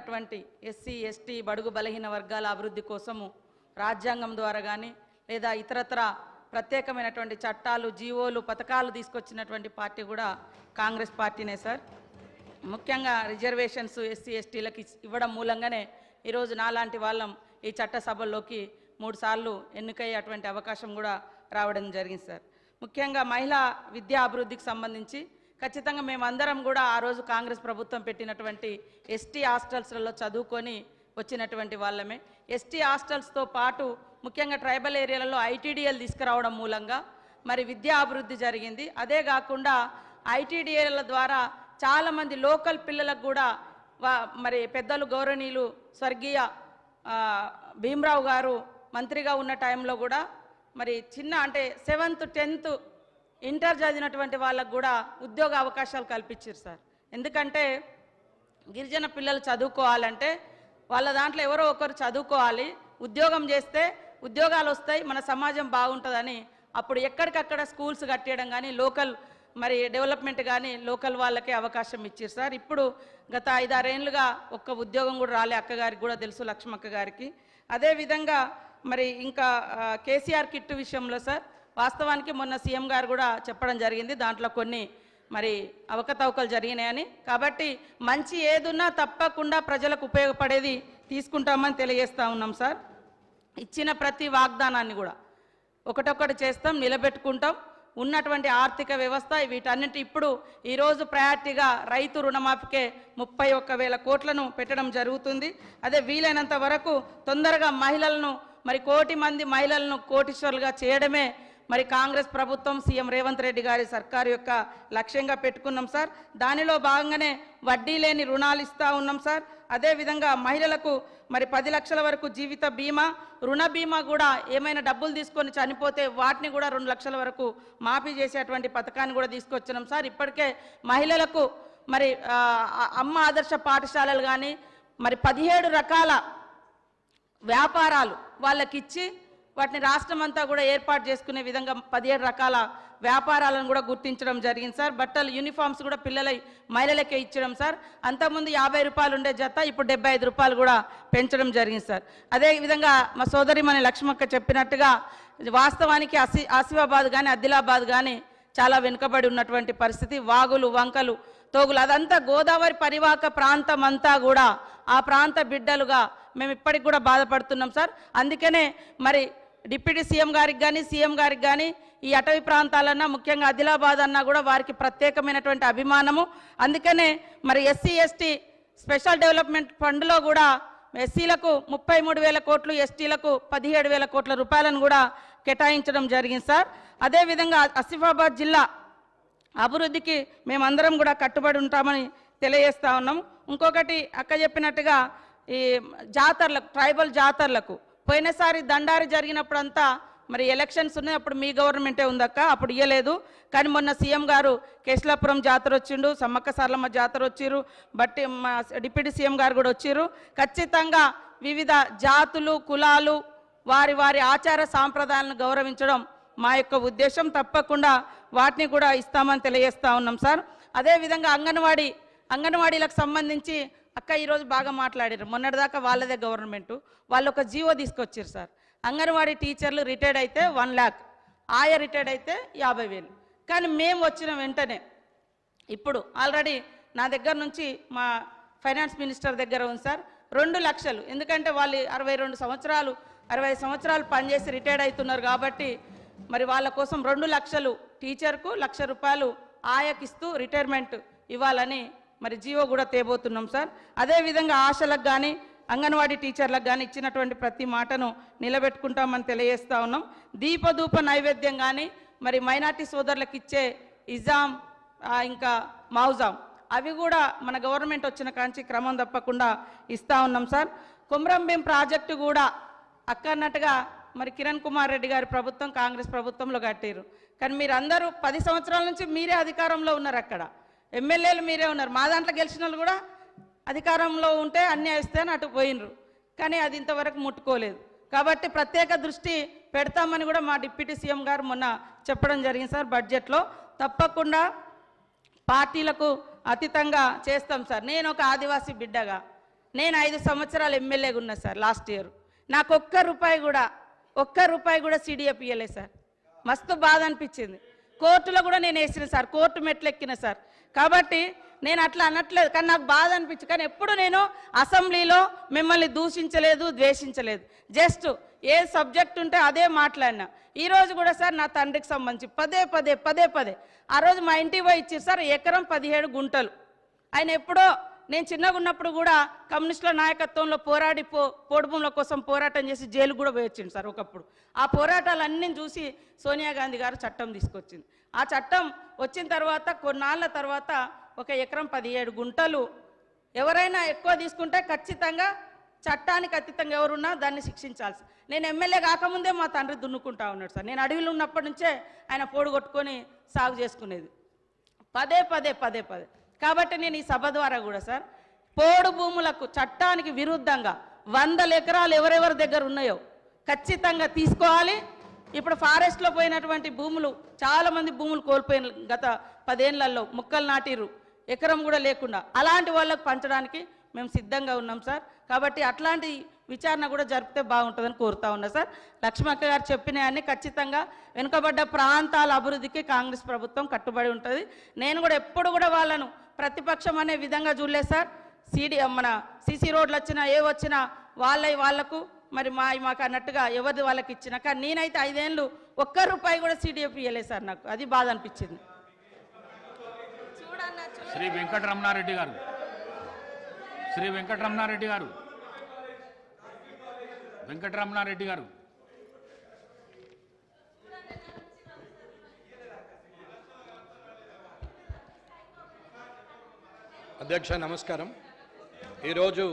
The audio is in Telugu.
అటువంటి ఎస్సీ ఎస్టీ బడుగు బలహీన వర్గాల అభివృద్ధి కోసము రాజ్యాంగం ద్వారా కానీ లేదా ఇతరత్ర ప్రత్యేకమైనటువంటి చట్టాలు జీవోలు పథకాలు తీసుకొచ్చినటువంటి పార్టీ కూడా కాంగ్రెస్ పార్టీనే సార్. ముఖ్యంగా రిజర్వేషన్స్ ఎస్సీ ఎస్టీలకి ఇవ్వడం మూలంగానే ఈరోజు నాలాంటి వాళ్ళం ఈ చట్టసభల్లోకి 3 సార్లు ఎన్నికయ్యేటువంటి అవకాశం కూడా రావడం జరిగింది సార్. ముఖ్యంగా మహిళా విద్యా అభివృద్ధికి సంబంధించి ఖచ్చితంగా మేమందరం కూడా ఆ రోజు కాంగ్రెస్ ప్రభుత్వం పెట్టినటువంటి ఎస్టీ హాస్టల్స్లలో చదువుకొని వచ్చినటువంటి వాళ్ళమే. ఎస్టీ హాస్టల్స్తో పాటు ముఖ్యంగా ట్రైబల్ ఏరియాలలో ఐటీడీఎల్ తీసుకురావడం మూలంగా మరి విద్యా అభివృద్ధి జరిగింది. అదే కాకుండా ఐటీడీఎల ద్వారా చాలామంది లోకల్ పిల్లలకు కూడా మరి పెద్దలు గౌరవనీయులు స్వర్గీయ భీమరావు గారు మంత్రిగా ఉన్న టైంలో కూడా మరి చిన్న అంటే 7th 10th ఇంటర్ చదివినటువంటి వాళ్ళకు కూడా ఉద్యోగ అవకాశాలు కల్పించారు సార్. ఎందుకంటే గిరిజన పిల్లలు చదువుకోవాలంటే వాళ్ళ దాంట్లో ఎవరో ఒకరు చదువుకోవాలి, ఉద్యోగం చేస్తే ఉద్యోగాలు వస్తాయి, మన సమాజం బాగుంటుందని అప్పుడు ఎక్కడికక్కడ స్కూల్స్ కట్టేయడం కానీ లోకల్ మరి డెవలప్మెంట్ కానీ లోకల్ వాళ్ళకే అవకాశం ఇచ్చారు సార్. ఇప్పుడు గత 5-6 ఏళ్ళుగా ఒక్క ఉద్యోగం కూడా రాలే, అక్కగారికి కూడా తెలుసు, లక్ష్మక్క గారికి. అదేవిధంగా మరి ఇంకా కేసీఆర్ కిట్ విషయంలో సార్ వాస్తవానికి మొన్న సీఎం గారు కూడా చెప్పడం జరిగింది, దాంట్లో కొన్ని మరి అవకతవకలు జరిగినాయని. కాబట్టి మంచి ఏదున్నా తప్పకుండా ప్రజలకు ఉపయోగపడేది తీసుకుంటామని తెలియజేస్తూ ఉన్నాం సార్. ఇచ్చిన ప్రతి వాగ్దానాన్ని కూడా ఒకటొక్కటి చేస్తాం, నిలబెట్టుకుంటాం. ఉన్నటువంటి ఆర్థిక వ్యవస్థ వీటన్నిటి ఇప్పుడు ఈరోజు ప్రయారిటీగా రైతు రుణమాఫీకే 31,000 కోట్లను పెట్టడం జరుగుతుంది. అదే వీలైనంత వరకు తొందరగా మహిళలను మరి 1 కోటి మంది మహిళలను కోటీశ్వరులుగా చేయడమే మరి కాంగ్రెస్ ప్రభుత్వం సీఎం రేవంత్ రెడ్డి గారి సర్కారు యొక్క లక్ష్యంగా పెట్టుకున్నాం సార్. దానిలో భాగంగానే వడ్డీ లేని రుణాలు ఇస్తూ ఉన్నాం సార్. అదేవిధంగా మహిళలకు మరి 10 లక్షల వరకు జీవిత బీమా, రుణ బీమా కూడా ఏమైనా డబ్బులు తీసుకొని చనిపోతే వాటిని కూడా 2 లక్షల వరకు మాఫీ చేసేటువంటి పథకాన్ని కూడా తీసుకొచ్చినాం సార్. ఇప్పటికే మహిళలకు మరి అమ్మ ఆదర్శ పాఠశాలలు కానీ మరి 17 రకాల వ్యాపారాలు వాళ్ళకిచ్చి వాటిని రాష్ట్రం అంతా కూడా ఏర్పాటు చేసుకునే విధంగా 17 రకాల వ్యాపారాలను కూడా గుర్తించడం జరిగింది సార్. బట్టలు యూనిఫామ్స్ కూడా మహిళలకే ఇచ్చడం సార్. అంతకుముందు 50 రూపాయలు ఉండే జత ఇప్పుడు 75 రూపాయలు కూడా పెంచడం జరిగింది సార్. అదేవిధంగా మా సోదరిమణి లక్ష్మక్క చెప్పినట్టుగా వాస్తవానికి ఆసిఫాబాద్ కానీ ఆదిలాబాద్ కానీ చాలా వెనుకబడి ఉన్నటువంటి పరిస్థితి. వాగులు వంకలు తోగులు అదంతా గోదావరి పరివాహక ప్రాంతం అంతా కూడా ఆ ప్రాంత బిడ్డలుగా మేము ఇప్పటికి కూడా బాధపడుతున్నాం సార్. అందుకనే మరి డిప్యూటీ సీఎం గారికి కానీ సీఎం గారికి కానీ ఈ అటవీ ప్రాంతాలన్నా ముఖ్యంగా ఆదిలాబాద్ అన్నా కూడా వారికి ప్రత్యేకమైనటువంటి అభిమానము. అందుకనే మరి ఎస్సీ ఎస్టీ స్పెషల్ డెవలప్మెంట్ ఫండ్లో కూడా ఎస్సీలకు 33,000 కోట్లు, ఎస్టీలకు 17,000 కోట్ల రూపాయలను కూడా కేటాయించడం జరిగింది సార్. అదేవిధంగా ఆసిఫాబాద్ జిల్లా అభివృద్ధికి మేమందరం కూడా కట్టుబడి ఉంటామని తెలియజేస్తూ ఉన్నాం. ఇంకొకటి అక్క చెప్పినట్టుగా ఈ జాతరలకు ట్రైబల్ జాతరలకు పోయినసారి దండారి జరిగినప్పుడంతా మరి ఎలక్షన్స్ ఉన్నాయి, అప్పుడు మీ గవర్నమెంటే ఉందక్క, అప్పుడు ఇవ్వలేదు. కానీ మొన్న సీఎం గారు కేశలాపురం జాతర వచ్చిండు, సమ్మక్క సారలమ్మ జాతర వచ్చిర్రు, బట్టి మా డిప్యూటీ సీఎం గారు కూడా వచ్చిర్రు. ఖచ్చితంగా వివిధ జాతులు కులాలు వారి వారి ఆచార సాంప్రదాయాలను గౌరవించడం మా యొక్క ఉద్దేశం. తప్పకుండా వాటిని కూడా ఇస్తామని తెలియజేస్తూ ఉన్నాం సార్. అదేవిధంగా అంగన్వాడీలకు సంబంధించి అక్క ఈరోజు బాగా మాట్లాడారు. మొన్నటిదాకా వాళ్ళదే గవర్నమెంటు, వాళ్ళు ఒక జీవో తీసుకొచ్చారు సార్. అంగన్వాడీ టీచర్లు రిటైర్డ్ అయితే 1 lakh, ఆయా రిటైర్డ్ అయితే 50,000. కానీ మేము వచ్చిన వెంటనే ఇప్పుడు ఆల్రెడీ నా దగ్గర నుంచి మా ఫైనాన్స్ మినిస్టర్ దగ్గర ఉంది సార్ 2 లక్షలు. ఎందుకంటే వాళ్ళు 62 సంవత్సరాలు 60 సంవత్సరాలు పనిచేసి రిటైర్డ్ అవుతున్నారు కాబట్టి మరి వాళ్ళ కోసం 2 లక్షలు టీచర్కు 1,00,000 రూపాయలు ఆయాకిస్తూ రిటైర్మెంట్ ఇవ్వాలని మరి జీవో కూడా తేబోతున్నాం సార్. అదేవిధంగా ఆశలకు కానీ అంగన్వాడీ టీచర్లకు కానీ ఇచ్చినటువంటి ప్రతి మాటను నిలబెట్టుకుంటామని తెలియజేస్తూ ఉన్నాం. దీపధూప నైవేద్యం కానీ మరి మైనార్టీ సోదరులకు ఇచ్చే ఇజాం ఇంకా మౌజాం అవి కూడా మన గవర్నమెంట్ వచ్చిన కాంచి క్రమం తప్పకుండా ఇస్తూ ఉన్నాం సార్. కొమరంభీం ప్రాజెక్టు కూడా అక్క అన్నట్టుగా మరి కిరణ్ కుమార్ రెడ్డి గారి ప్రభుత్వం కాంగ్రెస్ ప్రభుత్వంలో కట్టారు. కానీ మీరు అందరూ 10 సంవత్సరాల నుంచి మీరే అధికారంలో ఉన్నారు, అక్కడ ఎమ్మెల్యేలు మీరే ఉన్నారు. మా దాంట్లో గెలిచిన వాళ్ళు కూడా అధికారంలో ఉంటే అన్నీ ఇస్తే అటు పోయినరు, కానీ అది ఇంతవరకు ముట్టుకోలేదు. కాబట్టి ప్రత్యేక దృష్టి పెడతామని కూడా మా డిప్యూటీ సీఎం గారు మొన్న చెప్పడం జరిగింది సార్. బడ్జెట్లో తప్పకుండా పార్టీలకు అతీతంగా చేస్తాం సార్. నేను ఒక ఆదివాసీ బిడ్డగా నేను 5 సంవత్సరాలు ఎమ్మెల్యేగా ఉన్నా సార్. లాస్ట్ ఇయర్ నాకు ఒక్క రూపాయి కూడా సిడిఎఫ్ ఇవ్వలేదు సార్. మస్తు బాధ అనిపించింది. కోర్టులో కూడా నేను వేసిన సార్, కోర్టు మెట్లు ఎక్కిన సార్. కాబట్టి నేను అట్లా అనట్లేదు, కానీ నాకు బాధ అనిపించింది. కానీ ఎప్పుడు నేను అసెంబ్లీలో మిమ్మల్ని దూషించలేదు, ద్వేషించలేదు. జస్ట్ ఏ సబ్జెక్ట్ ఉంటే అదే మాట్లాడినా. ఈరోజు కూడా సార్ నా తండ్రికి సంబంధించి పదే పదే ఆ రోజు మా ఇంటికి పోయి ఇచ్చారు సార్. ఎకరం 17 గుంటలు. ఆయన ఎప్పుడో నేను చిన్నగా ఉన్నప్పుడు కూడా కమ్యూనిస్టుల నాయకత్వంలో పోరాడి పోడు భూముల కోసం పోరాటం చేసి జైలు కూడా పోయొచ్చింది సార్ ఒకప్పుడు. ఆ పోరాటాలన్నీ చూసి సోనియా గాంధీ గారు చట్టం తీసుకొచ్చింది. ఆ చట్టం వచ్చిన తర్వాత కొన్నాళ్ళ తర్వాత ఒక ఎకరం 17 గుంటలు ఎవరైనా ఎక్కువ తీసుకుంటే ఖచ్చితంగా చట్టానికి అతీతంగా ఎవరున్నా దాన్ని శిక్షించాల్సి. నేను ఎమ్మెల్యే కాకముందే మా తండ్రి దున్నుకుంటా ఉన్నాడు సార్. నేను అడవిలో ఉన్నప్పటి నుంచే ఆయన పోడు కొట్టుకొని సాగు చేసుకునేది. పదే. కాబట్టి నేను ఈ సభ ద్వారా కూడా సార్ పోడు భూములకు చట్టానికి విరుద్ధంగా 100 ఎకరాలు ఎవరెవరి దగ్గర ఉన్నాయో ఖచ్చితంగా తీసుకోవాలి. ఇప్పుడు ఫారెస్ట్లో పోయినటువంటి భూములు చాలామంది భూములు కోల్పోయిన గత 10 ఏళ్లలో మొక్కలు నాటిరు, ఎకరం కూడా లేకుండా. అలాంటి వాళ్ళకు పంచడానికి మేము సిద్ధంగా ఉన్నాం సార్. కాబట్టి అట్లాంటి విచారణ కూడా జరిపితే బాగుంటుందని కోరుతా ఉన్నా సార్. లక్ష్మక్క గారు చెప్పినవన్నీ ఖచ్చితంగా వెనుకబడ్డ ప్రాంతాల అభివృద్ధికి కాంగ్రెస్ ప్రభుత్వం కట్టుబడి ఉంటుంది. నేను కూడా ఎప్పుడు కూడా వాళ్ళను ప్రతిపక్షం అనే విధంగా చూడలేదు సార్. మన సీసీ రోడ్లు వచ్చినా ఏ వచ్చినా వాళ్లకు మరి మాకు అన్నట్టుగా ఎవరిది వాళ్ళకి ఇచ్చినా. కానీ నేనైతే 5 ఏళ్ళు ఒక్క రూపాయి కూడా సిడిఎఫ్ ఇవ్వలేదు సార్. నాకు అది బాధ అనిపించింది. శ్రీ వెంకటరమణారెడ్డి గారు, వెంకటరమణారెడ్డి గారు. అధ్యక్ష నమస్కారం. ఈరోజు